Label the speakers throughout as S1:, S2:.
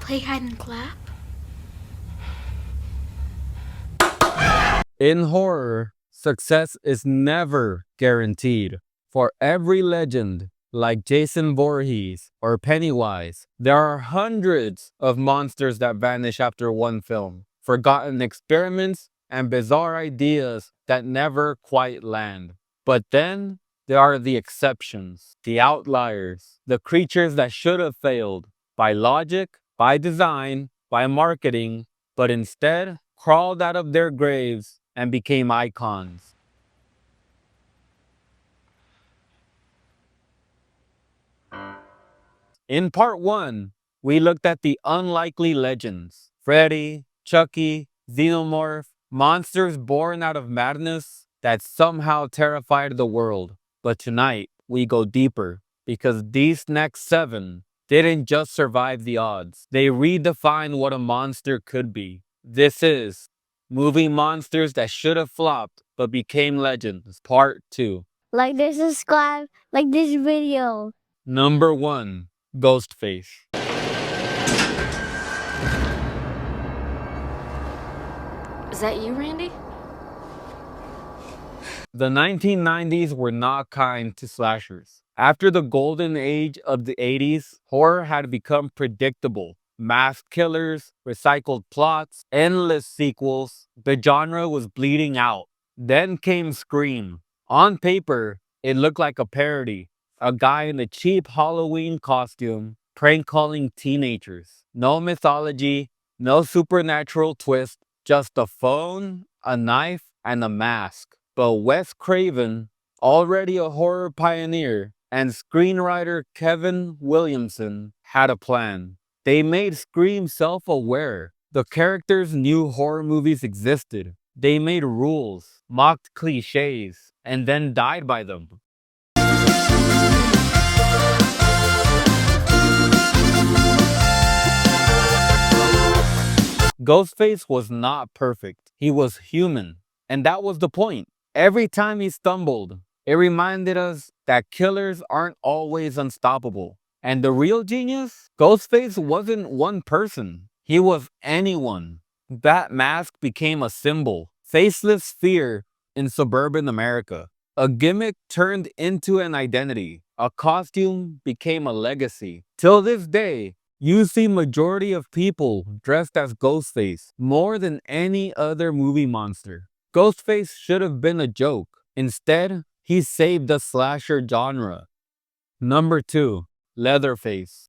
S1: play hide and clap?
S2: In horror, success is never guaranteed. For every legend, like Jason Voorhees or Pennywise, there are hundreds of monsters that vanish after one film, forgotten experiments, and bizarre ideas that never quite land. But then, there are the exceptions, the outliers, the creatures that should have failed by logic, by design, by marketing, but instead crawled out of their graves and became icons. In part one, we looked at the unlikely legends Freddy, Chucky, Xenomorph, monsters born out of madness that somehow terrified the world. But tonight, we go deeper because these next seven didn't just survive the odds, they redefined what a monster could be. This is Movie Monsters That Should Have Flopped But Became Legends, Part 2.
S3: Like this, subscribe, like this video.
S2: Number 1, Ghostface.
S1: Is that you, Randy?
S2: The 1990s were not kind to slashers. After the golden age of the 80s, horror had become predictable. Masked killers, recycled plots, endless sequels. The genre was bleeding out. Then came Scream. On paper, it looked like a parody. A guy in a cheap Halloween costume prank calling teenagers. No mythology, no supernatural twist, just a phone, a knife, and a mask. But Wes Craven, already a horror pioneer, and screenwriter Kevin Williamson had a plan. They made Scream self-aware. The characters knew horror movies existed. They made rules, mocked cliches, and then died by them. Ghostface was not perfect. He was human. And that was the point. Every time he stumbled, it reminded us that killers aren't always unstoppable. And the real genius? Ghostface wasn't one person. He was anyone. That mask became a symbol. Faceless fear in suburban America. A gimmick turned into an identity. A costume became a legacy. Till this day, you see majority of people dressed as Ghostface more than any other movie monster. Ghostface should have been a joke. Instead, he saved the slasher genre. Number 2, Leatherface.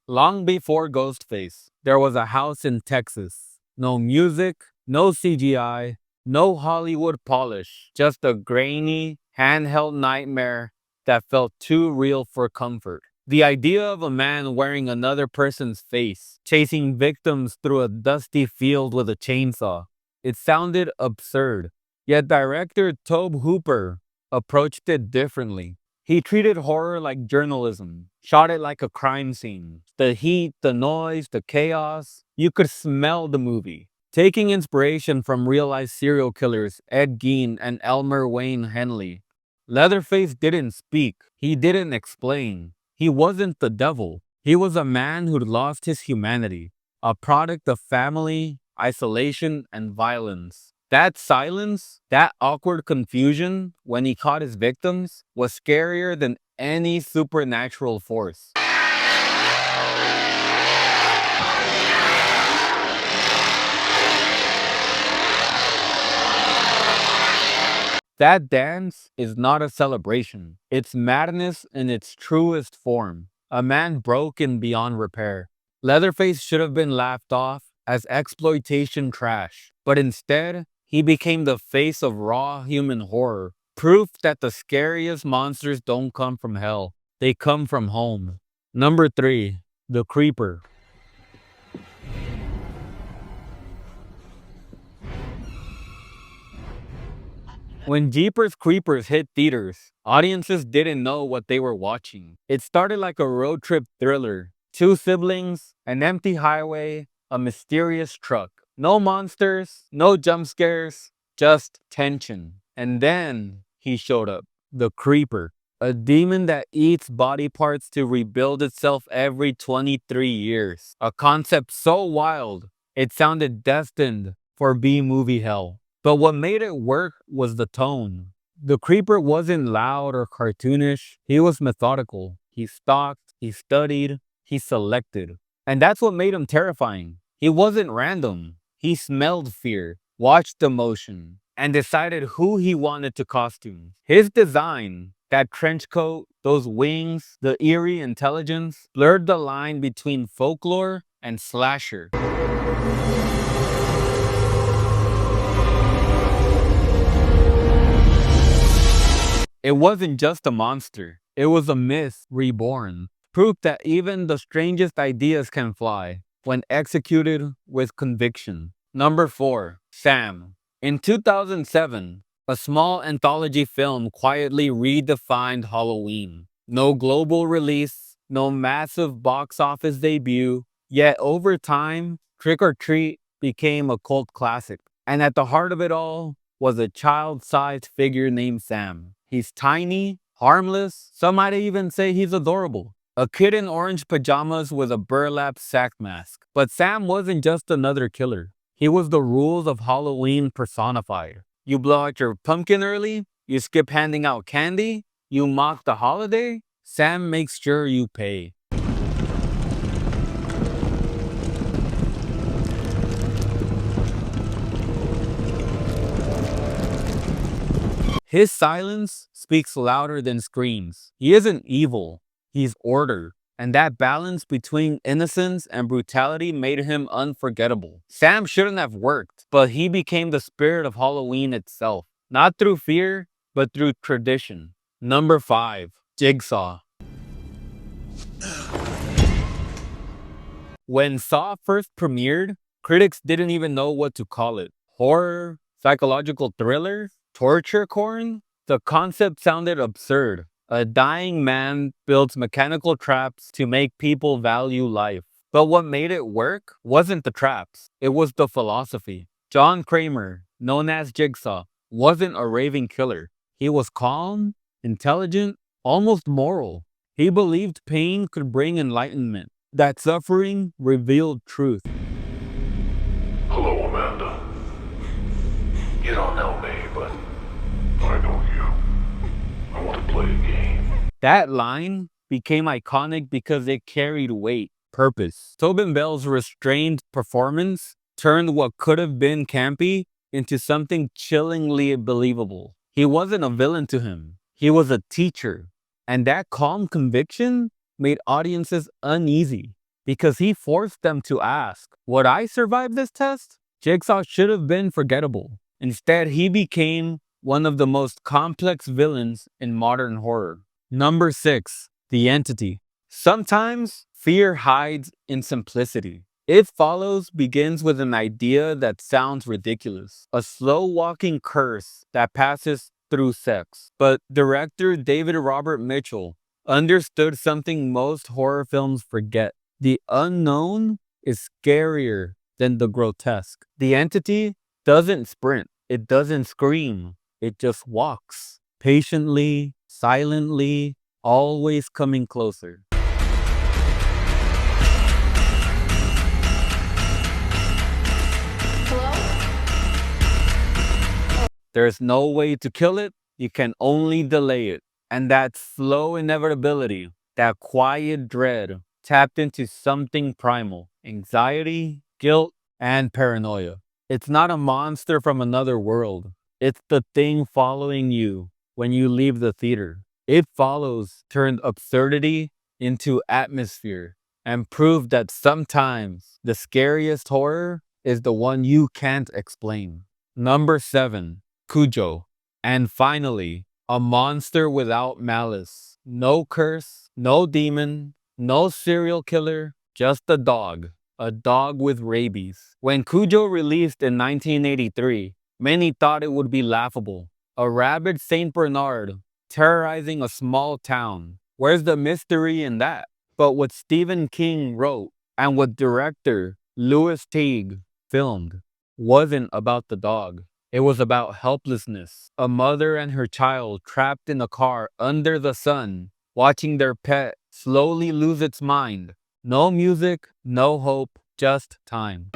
S2: Long before Ghostface, there was a house in Texas. No music, no CGI, no Hollywood polish. Just a grainy, handheld nightmare that felt too real for comfort. The idea of a man wearing another person's face, chasing victims through a dusty field with a chainsaw. It sounded absurd. Yet director Tobe Hooper approached it differently. He treated horror like journalism, shot it like a crime scene. The heat, the noise, the chaos, you could smell the movie. Taking inspiration from real-life serial killers Ed Gein and Elmer Wayne Henley, Leatherface didn't speak. He didn't explain. He wasn't the devil. He was a man who'd lost his humanity, a product of family, isolation, and violence. That silence, that awkward confusion when he caught his victims was scarier than any supernatural force. That dance is not a celebration. It's madness in its truest form. A man broken beyond repair. Leatherface should have been laughed off as exploitation trash, but instead, he became the face of raw human horror. Proof that the scariest monsters don't come from hell. They come from home. Number 3, The Creeper. When Jeepers Creepers hit theaters, audiences didn't know what they were watching. It started like a road trip thriller. 2 siblings, an empty highway, a mysterious truck. No monsters, no jump scares, just tension. And then he showed up, the Creeper. A demon that eats body parts to rebuild itself every 23 years. A concept so wild, it sounded destined for B-movie hell. But what made it work was the tone. The creeper wasn't loud or cartoonish. He was methodical. He stalked, he studied, he selected. And that's what made him terrifying. He wasn't random. He smelled fear, watched emotion, and decided who he wanted to costume. His design, that trench coat, those wings, the eerie intelligence, blurred the line between folklore and slasher. It wasn't just a monster. It was a myth reborn. Proof that even the strangest ideas can fly when executed with conviction. Number 4. Sam. In 2007, a small anthology film quietly redefined Halloween. No global release, no massive box office debut, yet over time, Trick or Treat became a cult classic. And at the heart of it all was a child-sized figure named Sam. He's tiny, harmless, some might even say he's adorable. A kid in orange pajamas with a burlap sack mask. But Sam wasn't just another killer. He was the rules of Halloween personified. You blow out your pumpkin early, you skip handing out candy, you mock the holiday, Sam makes sure you pay. His silence speaks louder than screams. He isn't evil, he's order. And that balance between innocence and brutality made him unforgettable. Sam shouldn't have worked, but he became the spirit of Halloween itself. Not through fear, but through tradition. Number 5. Jigsaw. When Saw first premiered, critics didn't even know what to call it. Horror? Psychological thriller? Torture corn? The concept sounded absurd. A dying man builds mechanical traps to make people value life. But what made it work wasn't the traps. It was the philosophy. John Kramer, known as Jigsaw, wasn't a raving killer. He was calm, intelligent, almost moral. He believed pain could bring enlightenment. That suffering revealed truth.
S4: Hello, Amanda. You don't know me, but I know you. I want to play a game.
S2: That line became iconic because it carried weight, purpose. Tobin Bell's restrained performance turned what could have been campy into something chillingly believable. He wasn't a villain to him. He was a teacher. And that calm conviction made audiences uneasy because he forced them to ask, would I survive this test? Jigsaw should have been forgettable. Instead, he became one of the most complex villains in modern horror. Number 6. The Entity. Sometimes fear hides in simplicity. It Follows begins with an idea that sounds ridiculous. A slow-walking curse that passes through sex. But director David Robert Mitchell understood something most horror films forget. The unknown is scarier than the grotesque. The Entity doesn't sprint. It doesn't scream. It just walks. Patiently, silently, always coming closer. There's no way to kill it. You can only delay it. And that slow inevitability, that quiet dread, tapped into something primal. Anxiety, guilt, and paranoia. It's not a monster from another world. It's the thing following you when you leave the theater. It Follows turned absurdity into atmosphere and proved that sometimes the scariest horror is the one you can't explain. Number 7. Cujo. And finally, a monster without malice. No curse, no demon, no serial killer, just a dog. A dog with rabies. When Cujo released in 1983, many thought it would be laughable. A rabid Saint Bernard terrorizing a small town. Where's the mystery in that? But what Stephen King wrote and what director Louis Teague filmed wasn't about the dog. It was about helplessness. A mother and her child trapped in a car under the sun, watching their pet slowly lose its mind. No music, no hope, just time.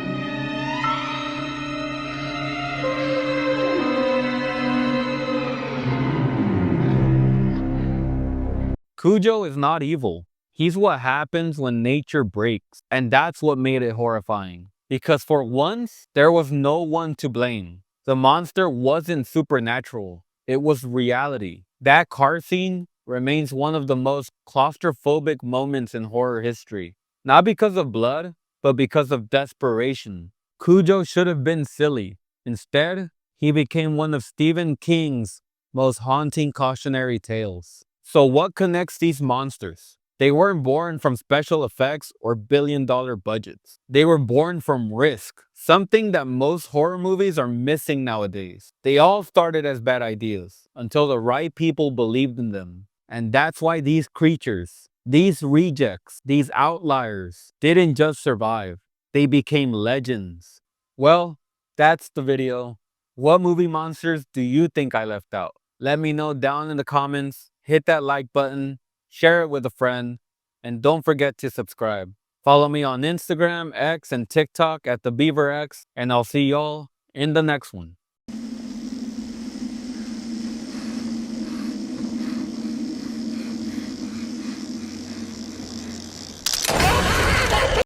S2: Cujo is not evil. He's what happens when nature breaks, and that's what made it horrifying. Because for once, there was no one to blame. The monster wasn't supernatural, it was reality. That car scene remains one of the most claustrophobic moments in horror history. Not because of blood, but because of desperation. Cujo should have been silly. Instead, he became one of Stephen King's most haunting cautionary tales. So what connects these monsters? They weren't born from special effects or billion-dollar budgets. They were born from risk, something that most horror movies are missing nowadays. They all started as bad ideas until the right people believed in them. And that's why these creatures, these rejects, these outliers didn't just survive. They became legends. Well, that's the video. What movie monsters do you think I left out? Let me know down in the comments. Hit that like button, share it with a friend, and don't forget to subscribe. Follow me on Instagram, X, and TikTok at the Beaver X, and I'll see y'all in the next one.